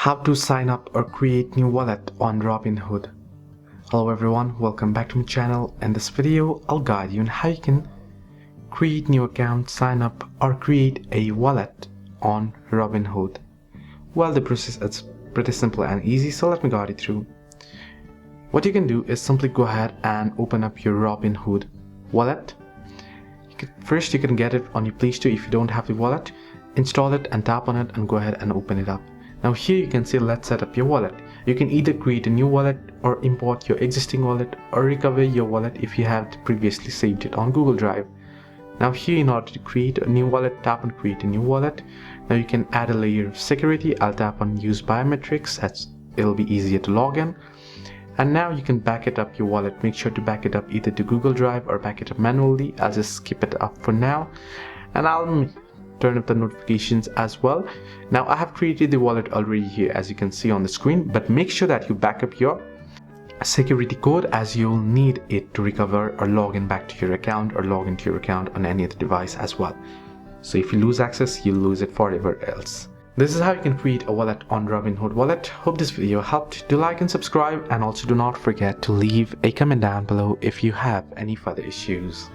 How to sign up or create new wallet on Robinhood. Hello everyone, welcome back to my channel. In this video I'll guide you on how you can create new account, sign up or create a wallet on Robinhood. Well, the process is pretty simple and easy, so let me guide you through. What you can do is simply go ahead and open up your Robinhood wallet. First you can get it on your Play Store. If you don't have the wallet, install it and tap on it and go ahead and open it up. Now here you can see let's set up your wallet. You can either create a new wallet or import your existing wallet or recover your wallet if you have previously saved it on Google Drive. Now here, in order to create a new wallet, tap on create a new wallet. Now you can add a layer of security. I'll tap on use biometrics, as it'll be easier to log in. And now you can back it up your wallet. Make sure to back it up either to Google Drive or back it up manually. I'll just skip it up for now and I'll turn up the notifications as well. Now I have created the wallet already here, as you can see on the screen, but make sure that you back up your security code, as you'll need it to recover or log in back to your account or log into your account on any other device as well. So if you lose access, you'll lose it forever else. This is how you can create a wallet on Robinhood Wallet. Hope this video helped. Do like and subscribe, and also do not forget to leave a comment down below if you have any further issues.